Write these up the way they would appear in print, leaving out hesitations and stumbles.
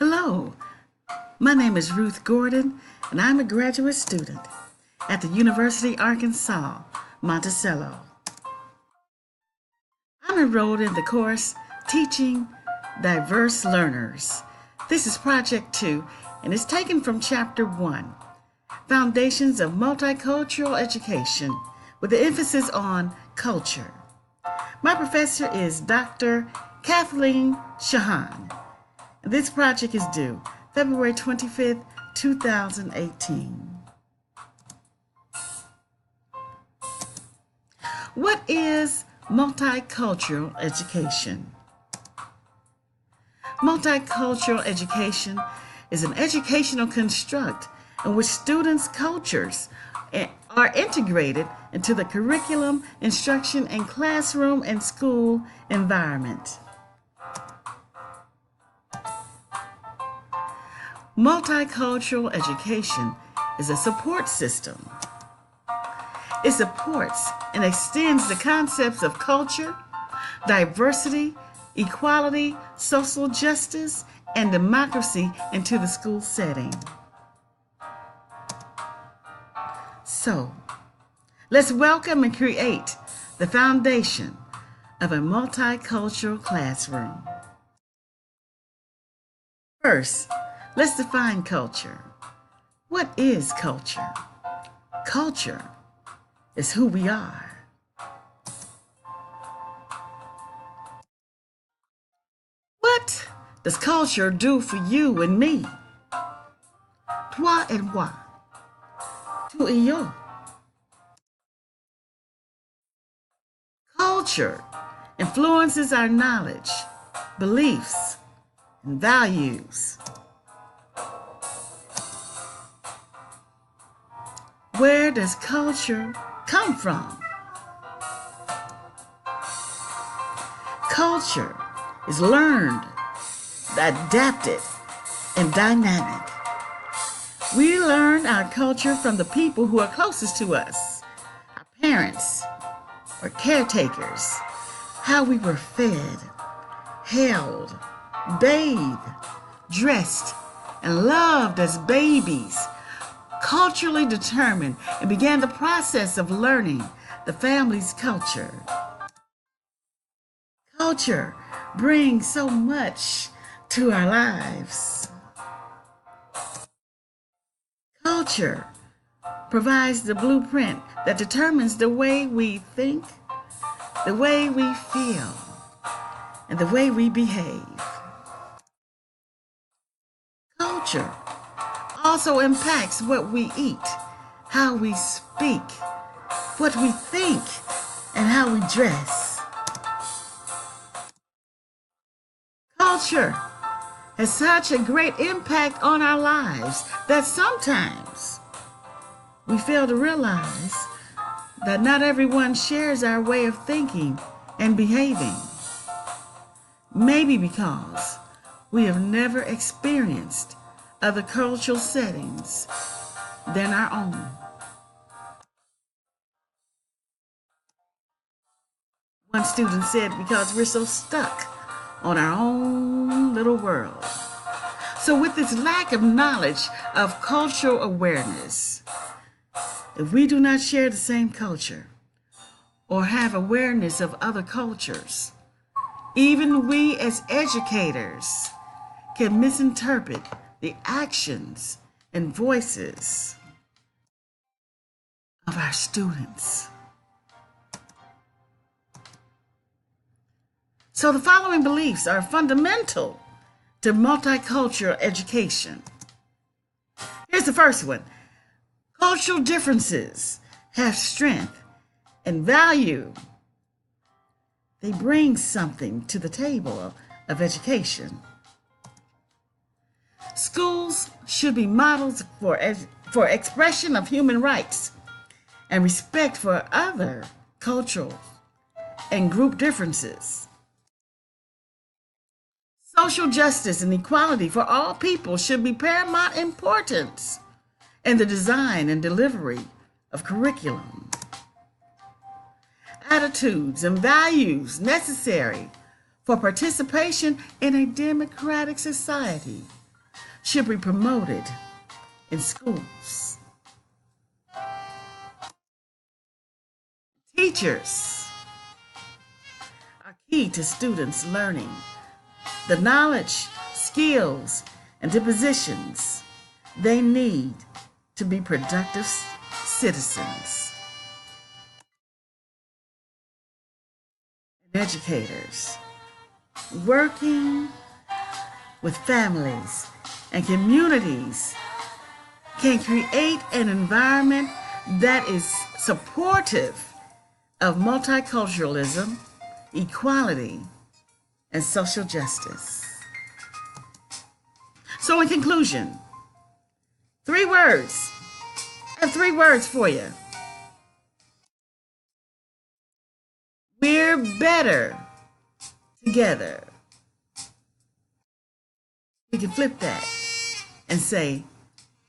Hello, my name is Ruth Gordon, and I'm a graduate student at the University of Arkansas, Monticello. I'm enrolled in the course Teaching Diverse Learners. This is Project 2, and it's taken from Chapter 1, Foundations of Multicultural Education, with the emphasis on culture. My professor is Dr. Kathleen Shahan. This project is due February 25th, 2018. What is multicultural education? Multicultural education is an educational construct in which students' cultures are integrated into the curriculum, instruction, and classroom and school environment. Multicultural education is a support system. It supports and extends the concepts of culture, diversity, equality, social justice, and democracy into the school setting. So, let's welcome and create the foundation of a multicultural classroom. First, let's define culture. What is culture? Culture is who we are. What does culture do for you and me? Toi et moi. Tu et yo. Culture influences our knowledge, beliefs, and values. Where does culture come from? Culture is learned, adapted, and dynamic. We learn our culture from the people who are closest to us, our parents or caretakers, how we were fed, held, bathed, dressed, and loved as babies, culturally determined and began the process of learning the family's culture. Culture brings so much to our lives. Culture provides the blueprint that determines the way we think, the way we feel, and the way we behave. Culture also impacts what we eat, how we speak, what we think, and how we dress. Culture has such a great impact on our lives that sometimes we fail to realize that not everyone shares our way of thinking and behaving. Maybe because we have never experienced other cultural settings than our own. One student said, because we're so stuck on our own little world. So with this lack of knowledge of cultural awareness, if we do not share the same culture or have awareness of other cultures, even we as educators can misinterpret the actions and voices of our students. So the following beliefs are fundamental to multicultural education. Here's the first one. Cultural differences have strength and value. They bring something to the table of education. Schools should be models for expression of human rights and respect for other cultural and group differences. Social justice and equality for all people should be paramount importance in the design and delivery of curriculum. Attitudes and values necessary for participation in a democratic society should be promoted in schools. Teachers are key to students learning the knowledge, skills, and dispositions they need to be productive citizens. And educators working with families and communities can create an environment that is supportive of multiculturalism, equality, and social justice. So in conclusion, 3 words. I have 3 words for you. We're better together. We can flip that and say,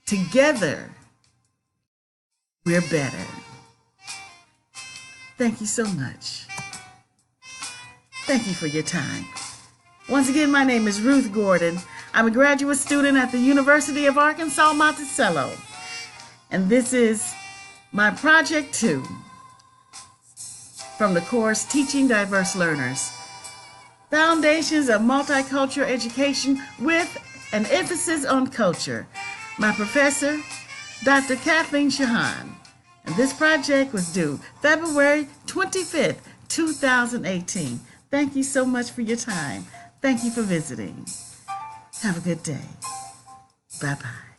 together, we're better. Thank you so much. Thank you for your time. Once again, my name is Ruth Gordon. I'm a graduate student at the University of Arkansas, Monticello. And this is my Project 2 from the course Teaching Diverse Learners, Foundations of Multicultural Education with an emphasis on culture. My professor, Dr. Kathleen Shahan. And this project was due February 25th, 2018. Thank you so much for your time. Thank you for visiting. Have a good day. Bye-bye.